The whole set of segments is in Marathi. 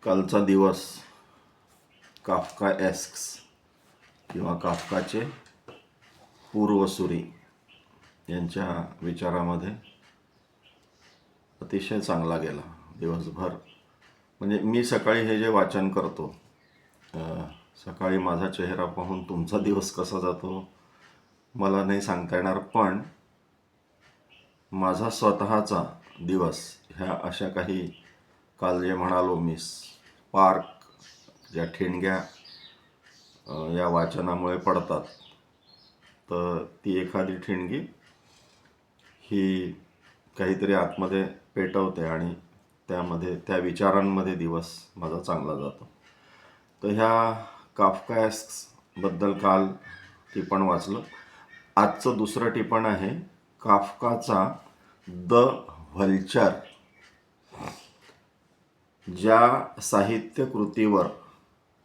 कालचा दिवस काफ्काएस्क्स किंवा काफ्काचे पूर्वसुरी यांच्या विचारामध्ये अतिशय चांगला गेला दिवसभर. म्हणजे मी सकाळी हे जे वाचन करतो, सकाळी माझा चेहरा पाहून तुमचा दिवस कसा जातो मला नाही सांगता येणार, पण माझा स्वतःचा दिवस ह्या अशा काही काल जे म्हणालो मी स्पार्क ज्या ठिणग्या या वाचनामुळे पडतात, तर ती एखादी ठिणगी ही काहीतरी आतमध्ये पेटवते आणि त्यामध्ये त्या विचारांमध्ये दिवस माझा चांगला जातो. तर ह्या काफ्काएस्क्सबद्दल काल टिपण वाचलं. आजचं दुसरं टिपण आहे काफ्काचा द व्हल्चर. ज्या साहित्य कृतीवर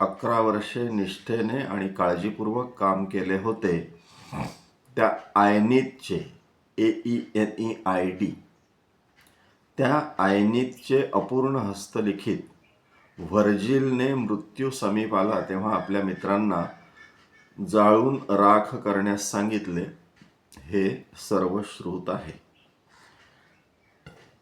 11 वर्षे निष्ठेने आणि काळजीपूर्वक काम केले होते त्या आयनीतचे AENEID त्या आयनीतचे अपूर्ण हस्तलिखित व्हर्जिलने मृत्यू समीप आला तेव्हा आपल्या मित्रांना जाळून राख करण्यास सांगितले हे सर्व श्रुत आहे.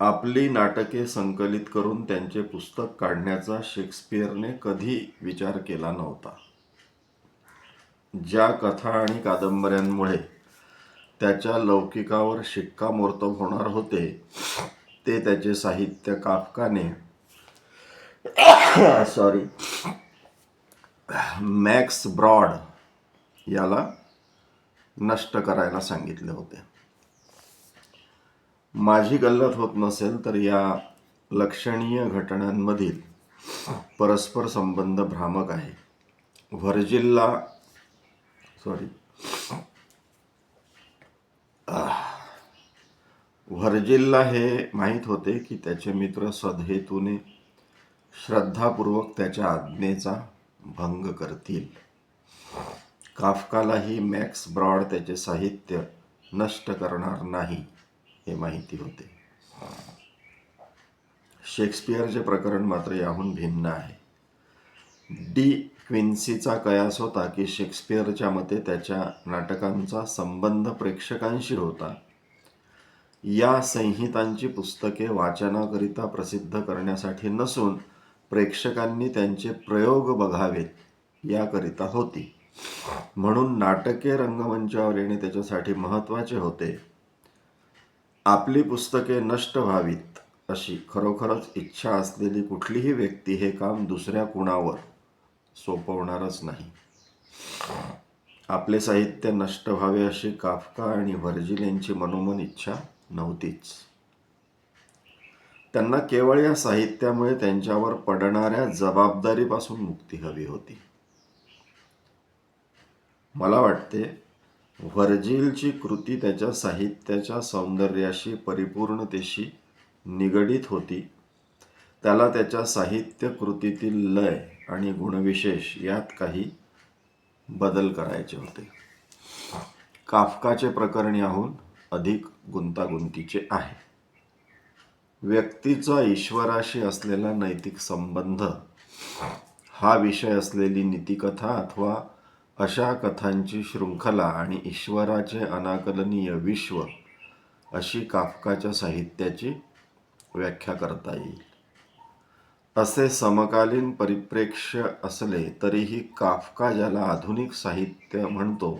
आपली नाटके संकलित करून त्यांचे पुस्तक काढण्याचा शेक्सपियरने कधी विचार केला नव्हता. ज्या कथा आणि कादंबऱ्यांमुळे त्याच्या लौकिकावर शिक्कामोर्तब होणार होते ते त्याचे साहित्य काफ्काने मॅक्स ब्रॉड याला नष्ट करायला सांगितले होते. माझी गल्लत होत नसेल तर या लक्षणीय घटनांमधील परस्पर संबंध भ्रामक आहे. व्हर्जिलला हे माहीत होते की त्याचे मित्र सदहेतूने श्रद्धापूर्वक त्याच्या आज्ञेचा भंग करतील. काफ्कालाही मॅक्स ब्रॉड त्याचे साहित्य नष्ट करणार नाही हे माहिती होते. शेक्सपियरचे प्रकरण मात्र याहून भिन्न आहे. डी क्विन्सीचा कयास होता की शेक्सपियरच्या मते त्याच्या नाटकांचा संबंध प्रेक्षकांशी होता. या संहितांची पुस्तके वाचनाकरिता प्रसिद्ध करण्यासाठी नसून प्रेक्षकांनी त्यांचे प्रयोग बघावेत याकरिता होती. म्हणून नाटके रंगमंचावर येणे त्याच्यासाठी महत्त्वाचे होते. आपली पुस्तके नष्ट व्हावीत अशी खरोखरच इच्छा असलेली कुठलीही व्यक्ती हे काम दुसऱ्या कुणावर सोपवणारच नाही. आपले साहित्य नष्ट व्हावे अशी काफ्का आणि व्हर्जिल यांची मनोमन इच्छा नव्हतीच. त्यांना केवळ या साहित्यामुळे त्यांच्यावर पडणाऱ्या जबाबदारीपासून मुक्ती हवी होती. मला वाटते व्हर्जिलची कृती त्याच्या साहित्याच्या सौंदर्याशी परिपूर्णतेशी निगडीत होती. त्याला त्याच्या साहित्य कृतीतील लय आणि गुणविशेष यात काही बदल करायचे होते. काफ्काचे प्रकरण याहून अधिक गुंतागुंतीचे आहे. व्यक्तीचा ईश्वराशी असलेला नैतिक संबंध हा विषय असलेली नीतिकथा अथवा अशा कथांची शृंखला आणि ईश्वराचे अनाकलनीय विश्व अशी काफ्काच्या साहित्याची व्याख्या करता येईल. असे समकालीन परिप्रेक्ष्य असले तरीही काफ्का ज्याला आधुनिक साहित्य म्हणतो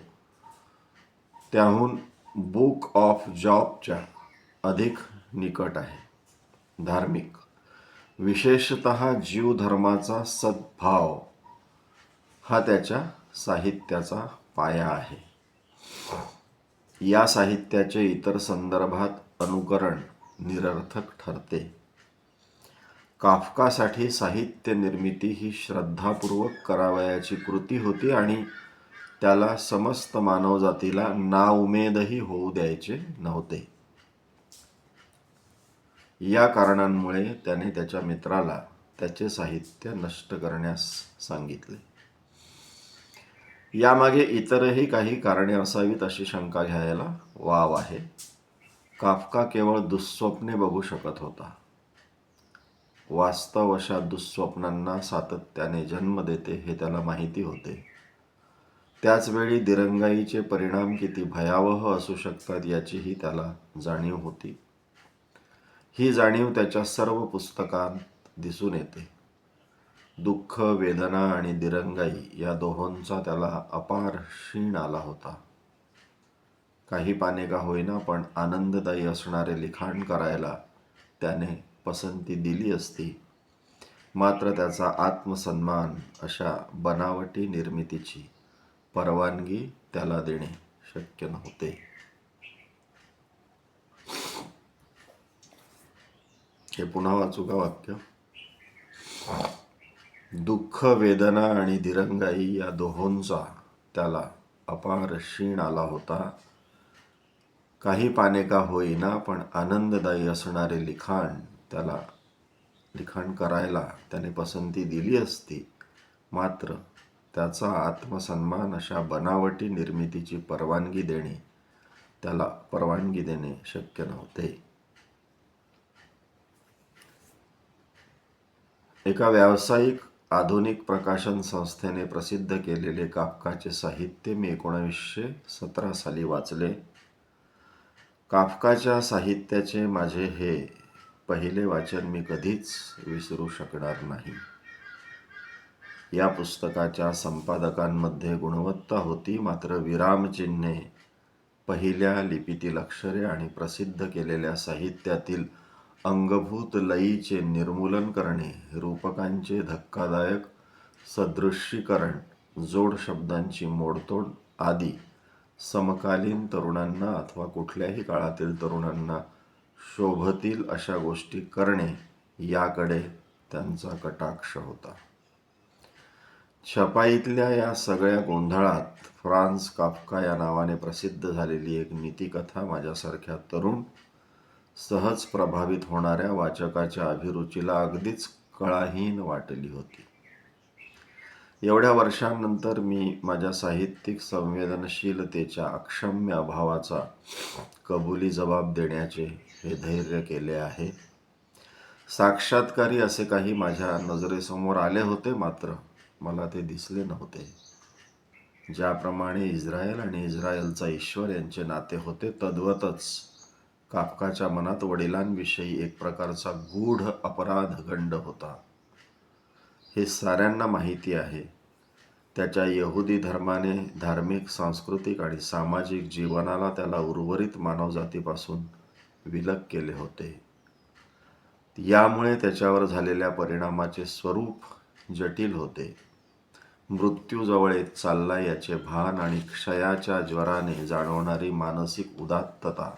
त्याहून बुक ऑफ जॉबच्या अधिक निकट आहे. धार्मिक, विशेषतः जीवधर्माचा सद्भाव हा त्याच्या साहित्याचा पाया आहे. या साहित्याचे इतर संदर्भात अनुकरण निरर्थक ठरते. काफ्कासाठी साहित्य निर्मिती ही श्रद्धापूर्वक करावयाची कृती होती आणि त्याला समस्त मानवजातीला नाउमेदही होऊ द्यायचे नव्हते. या कारणांमुळे त्याने त्याच्या मित्राला त्याचे साहित्य नष्ट करण्यास सांगितले. यामागे इतरही काही कारणे असावीत अशी शंका घ्यायला वाव आहे. काफ्का केवळ दुःस्वप्ने बघू शकत होता. वास्तव अशा दुःस्वप्नांना सातत्याने जन्म देते हे त्याला माहिती होते. त्याचवेळी दिरंगाईचे परिणाम किती भयावह असू शकतात याचीही त्याला जाणीव होती. ही जाणीव त्याच्या सर्व पुस्तकांत दिसून येते. दुःख, वेदना आणि दिरंगाई या दोहोंचा त्याला अपार क्षीण आला होता. काही पाने का होईना पण आनंददायी असणारे लिखाण करायला त्याने पसंती दिली असती, मात्र त्याचा आत्मसन्मान अशा बनावटी निर्मितीची परवानगी त्याला देणे शक्य नव्हते. हे पुन्हा वाचू का वाक्य? दुःख, वेदना आणि दिरंगाई या दोहोंचा त्याला अपार क्षीण आला होता. काही पाने का होईना पण आनंददायी असणारे लिखाण करायला त्याने पसंती दिली असती, मात्र त्याचा आत्मसन्मान अशा बनावटी निर्मितीची परवानगी देणे शक्य नव्हते. एका व्यावसायिक आधुनिक प्रकाशन संस्थेने प्रसिद्ध केलेले काफकाचे साहित्य मी 1917 साली वाचले. काफकाच्या साहित्याचे माझे हे पहिले वाचन मी कधीच विसरू शकणार नाही. या पुस्तकाच्या संपादकांमध्ये गुणवत्ता होती, मात्र विरामचिन्हे, पहिल्या लिपीतील अक्षरे आणि प्रसिद्ध केलेल्या साहित्यातील अंगभूत लयीचे निर्मूलन करणे, रूपकांचे धक्कादायक सदृश्यीकरण, जोड शब्दांची मोडतोड आदी समकालीन तरुणांना अथवा कुठल्याही काळातील तरुणांना शोभतील अशा गोष्टी करणे याकडे त्यांचा कटाक्ष होता. छपाईतल्या या सगळ्या गोंधळात फ्रान्स काफका या नावाने प्रसिद्ध झालेली एक नीतिकथा माझ्यासारख्या तरुण, सहज प्रभावित होणाऱ्या वाचकाच्या अभिरुचीला अगदीच कळाहीन वाटली होती. एवढ्या वर्षांनंतर मी माझ्या साहित्यिक संवेदनशीलतेच्या अक्षम्य अभावाचा कबुली जबाब देण्याचे हे धैर्य केले आहे. साक्षात्कारी असे काही माझ्या नजरेसमोर आले होते, मात्र मला ते दिसले नव्हते. ज्याप्रमाणे इस्रायल आणि इस्रायलचा ईश्वर यांचे नाते होते, तद्वतच काफकाच्या मनात वडिलांविषयी एक प्रकारचा गूढ अपराध गंड होता. हे साऱ्यांना माहिती आहे. त्याच्या यहुदी धर्माने धार्मिक, सांस्कृतिक आणि सामाजिक जीवनाला त्याला उर्वरित मानवजातीपासून विलग केले होते. यामुळे त्याच्यावर झालेल्या परिणामाचे स्वरूप जटिल होते. मृत्यू जवळ येत चालला याचे भान आणि क्षयाच्या ज्वराने जाणवणारी मानसिक उदात्तता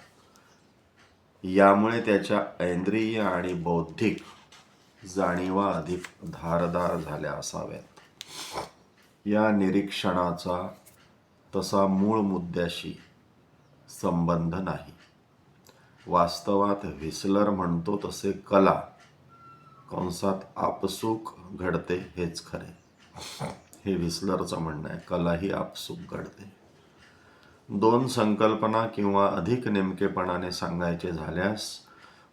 यामुळे त्याच्या ऐंद्रिय आणि बौद्धिक जाणीवा अधिक धारदार झाल्या असाव्यात. या निरीक्षणाचा तसा मूळ मुद्द्याशी संबंध नाही. वास्तवात व्हिस्लर म्हणतो तसे कला कंसात आपसूक घडते हेच खरे. हे व्हिस्लरचं म्हणणं आहे. कला ही आपसूक घडते. दोन संकल्पना किंवा अधिक नेमकेपणाने सांगायचे झाल्यास,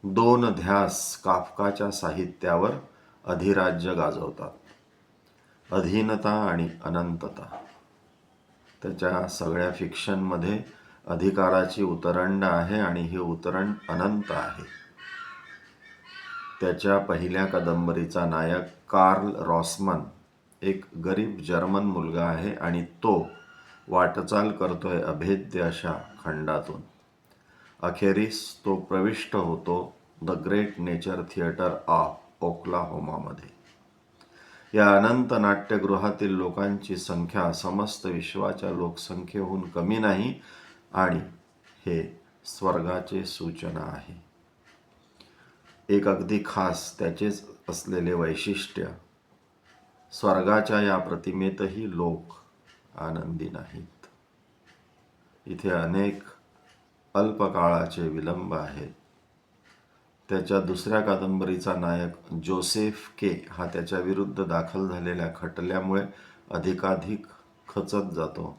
दोन ध्यास काफकाच्या साहित्यावर अधिराज्य गाजवतात: अधीनता आणि अनंतता. त्याच्या सगळ्या फिक्शनमध्ये अधिकाराची उतरंड आहे आणि हे उतरण अनंत आहे. त्याच्या पहिल्या कादंबरीचा नायक कार्ल रॉसमन एक गरीब जर्मन मुलगा आहे आणि तो वाटचाल करतोय अभेद्य अशा खंडातून. अखेरीस तो प्रविष्ट होतो the great nature theatre of ओक्लाहोमामध्ये. या अनंत नाट्यगृहातील लोकांची संख्या समस्त विश्वाच्या लोकसंख्येहून कमी नाही आणि हे स्वर्गाचे सूचना आहे. एक अगदी खास त्याचेच असलेले वैशिष्ट्य, स्वर्गाच्या या प्रतिमेतही लोक आनंदी नाहीत. इथे अनेक अल्पकाळाचे विलंब आहेत. त्याच्या दुसऱ्या कादंबरीचा नायक जोसेफ के हा त्याच्या विरुद्ध दाखल झालेल्या खटल्यामुळे अधिकाधिक खचत जातो.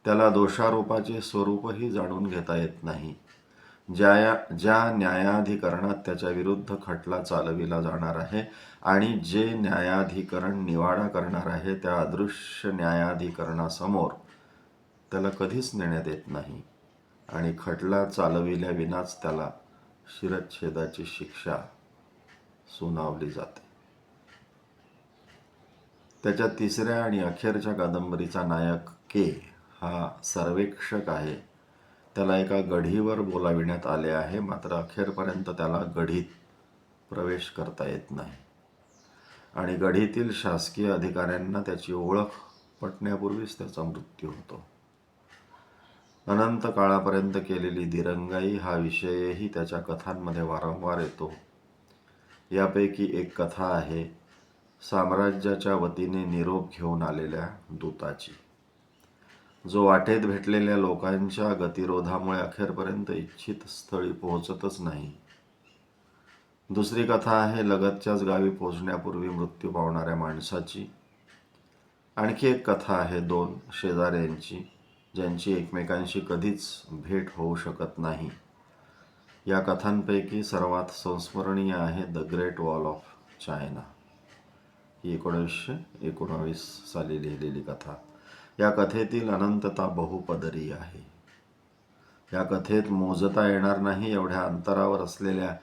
त्याला दोषारोपाचे स्वरूपही जाणून घेता येत नाही. ज्या न्यायाधिकरणात त्याच्या विरुद्ध खटला चालविला जाणार आहे आणि जे न्यायाधिकरण निवाडा करणार आहे त्या अदृश्य न्यायाधिकरणासमोर त्याला कधीच नेण्यात येत नाही आणि खटला चालविल्याविनाच त्याला शिरच्छेदाची शिक्षा सुनावली जाते. त्याच्या तिसऱ्या आणि अखेरच्या कादंबरीचा नायक के हा सर्वेक्षक आहे. त्याला एका गढीवर बोलाविण्यात आले आहे, मात्र अखेरपर्यंत त्याला गढीत प्रवेश करता येत नाही आणि गढीतील शासकीय अधिकाऱ्यांना त्याची ओळख पटण्यापूर्वीच त्याचा मृत्यू होतो. अनंत काळापर्यंत केलेली दिरंगाई हा विषयही त्याच्या कथांमध्ये वारंवार येतो. यापैकी एक कथा आहे साम्राज्याच्या वतीने निरोप घेऊन आलेल्या दूताची, जो वाटेत भेटलेल्या लोकांच्या गतिरोधामुळे अखेरपर्यंत इच्छित स्थळी पोहोचतच नाही. दुसरी कथा आहे लगतच्याच गावी पोहोचण्यापूर्वी मृत्यू पावणाऱ्या माणसाची. आणखी एक कथा आहे दोन शेजाऱ्यांची, ज्यांची एकमेकांशी कधीच भेट होऊ शकत नाही. या कथांपैकी सर्वात संस्मरणीय आहे the great wall of China. ही 1919 साली लिहिलेली कथा. या कथेतील अनंतता बहुपदरी आहे. या कथेत मोजता येणार नाही एवढ्या अंतरावर असलेल्या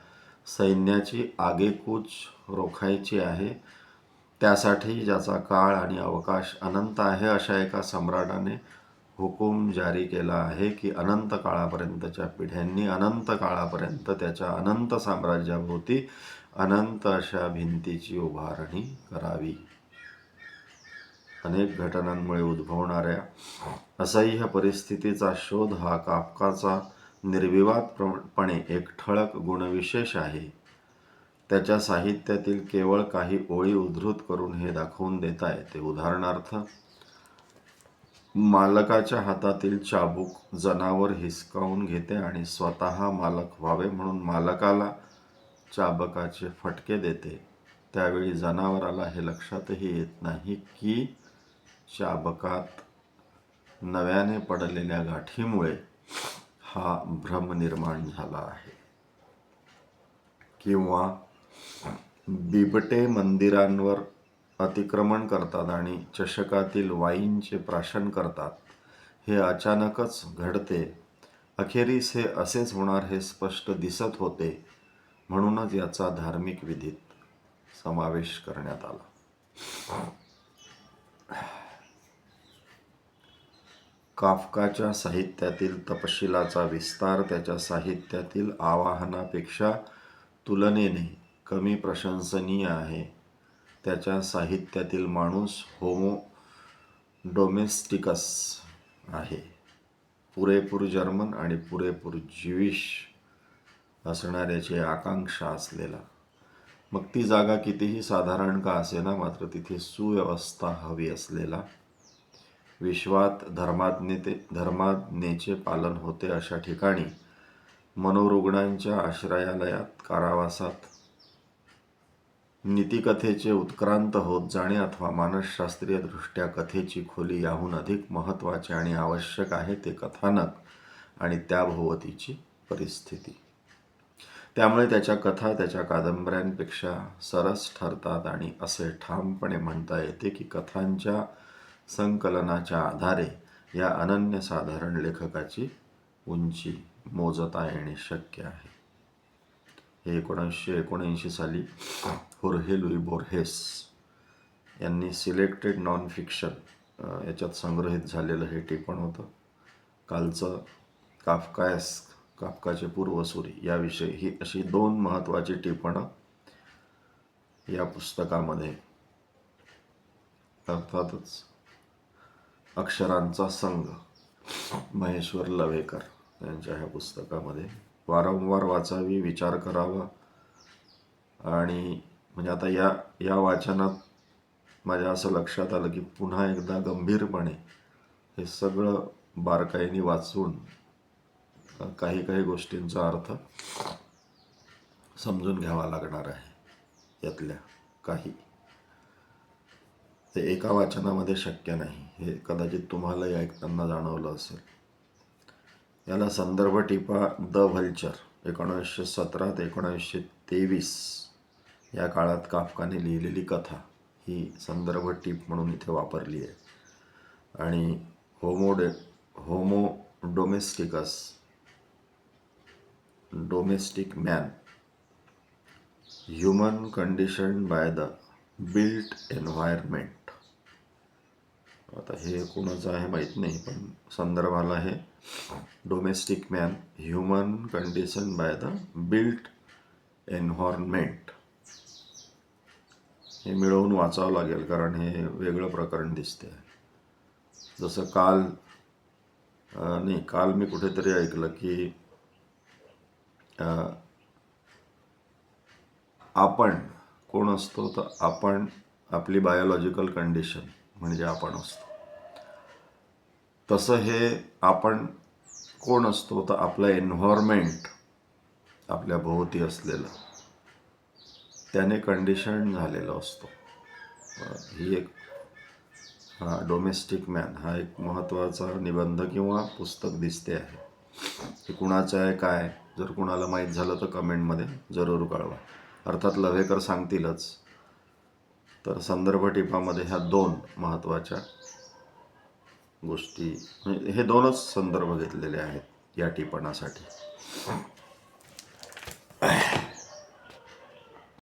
सैन्याची आगेकूच रोखायची आहे. त्यासाठी ज्याचा काळ आणि अवकाश अनंत आहे अशा एका सम्राटाने हुकूम जारी केला आहे की अनंत काळापर्यंतच्या पिढ्यांनी अनंत काळापर्यंत त्याच्या अनंत साम्राज्याभोवती अनंत अशा भिंतीची उभारणी करावी. अनेक घटनांमुळे उद्भवणाऱ्या असह्य परिस्थितीचा शोध हा काफकाचा निर्विवादपणे एक ठळक गुणविशेष आहे. त्याच्या साहित्यातील केवळ काही ओळी उद्धृत करून हे दाखवून देता येते. उदाहरणार्थ, मालकाच्या हातातील चाबूक जनावर हिसकावून घेते आणि स्वतः मालक व्हावे म्हणून मालकाला चाबकाचे फटके देते. त्यावेळी जनावराला हे लक्षातही येत नाही की चाबकात नव्याने पडलेल्या गाठीमुळे हा भ्रम निर्माण झाला आहे. किंवा बिबटे मंदिरांवर अतिक्रमण करतात आणि चषकातील वाईनचे प्राशन करतात. हे अचानकच घडते. अखेरीस हे असेच होणार हे स्पष्ट दिसत होते, म्हणूनच याचा धार्मिक विधीत समावेश करण्यात आला. काफकाच्या साहित्यातील तपशिलाचा विस्तार त्याच्या साहित्यातील आवाहनापेक्षा तुलनेने कमी प्रशंसनीय आहे. त्याच्या साहित्यातील माणूस होमो डोमेस्टिकस आहे, पुरेपूर जर्मन आणि पुरेपूर ज्यूइश असणाऱ्याची आकांक्षा असलेला. मग ती जागा कितीही साधारण का असेना, मात्र तिथे सुव्यवस्था हवी असलेला, विश्वात धर्माज्ञेचे पालन होते अशा ठिकाणी, मनोरुग्णांच्या आश्रयालयात, कारावासात, नीतिकथेचे उत्क्रांत होत जाणे अथवा मानसशास्त्रीय दृष्ट्या कथेची खोली याहून अधिक महत्त्वाचे आणि आवश्यक आहे ते कथानक आणि त्याभोवतीची परिस्थिती. त्यामुळे त्याच्या कथा त्याच्या कादंबऱ्यांपेक्षा सरस ठरतात आणि असे ठामपणे म्हणता येते की कथांच्या संकलनाच्या आधारे या अनन्यसाधारण लेखकाची उंची मोजता येणे शक्य आहे. हे 1979 साली होर्हे लुई बोर्हेस यांनी सिलेक्टेड नॉन फिक्शन याच्यात संग्रहित झालेलं हे टिपण होतं. कालचं काफकाचे पूर्वसुरी याविषयी ही अशी दोन महत्त्वाची टिपणं या पुस्तकामध्ये, अर्थातच अक्षरांचा संघ महेश्वर लवेकर यांच्या ह्या पुस्तकामध्ये वारंवार वाचावी, विचार करावा. आणि म्हणजे आता या वाचनात माझ्या असं लक्षात आलं की पुन्हा एकदा गंभीरपणे हे सगळं बारकाईने वाचून काही काही गोष्टींचा अर्थ समजून घ्यावा लागणार आहे. यातल्या काही ते एका वाचनामध्ये शक्य नाही, हे कदाचित तुम्हालाही ऐकताना जाणवलं असेल. याला संदर्भ टिपा द व्हल्चर 1917 ते 1923 या काळात काफकाने लिहिलेली कथा ही संदर्भ टीप म्हणून इथे वापरली आहे. आणि homo domestic man, human condition by the built environment. आता हे कोणाचं आहे माहीत नाही, पण संदर्भाला हे domestic man, human condition by the built environment हे मिळवून वाचावं लागेल, कारण हे वेगळं प्रकरण दिसते. जसं काल मी कुठेतरी ऐकलं की आपण कोण असतो, तर आपण आपली बायोलॉजिकल कंडिशन म्हणजे आपण असतो. तसं हे आपण कोण असतो, तर आपलं एन्व्हायरमेंट, आपल्या भोवती असलेलं, त्याने कंडिशन झालेलं असतो. ही एक डोमेस्टिक मॅन हा एक महत्त्वाचा निबंध किंवा पुस्तक दिसते आहे. हे कुणाचं आहे काय, जर कुणाला माहीत झालं तर कमेंटमध्ये जरूर कळवा. अर्थात लव्हेकर सांगतीलच. तर संदर्भ टिपामध्ये ह्या 2 महत्त्वाच्या गोष्टी, म्हणजे हे 2च संदर्भ घेतलेले आहेत या टिपणासाठी.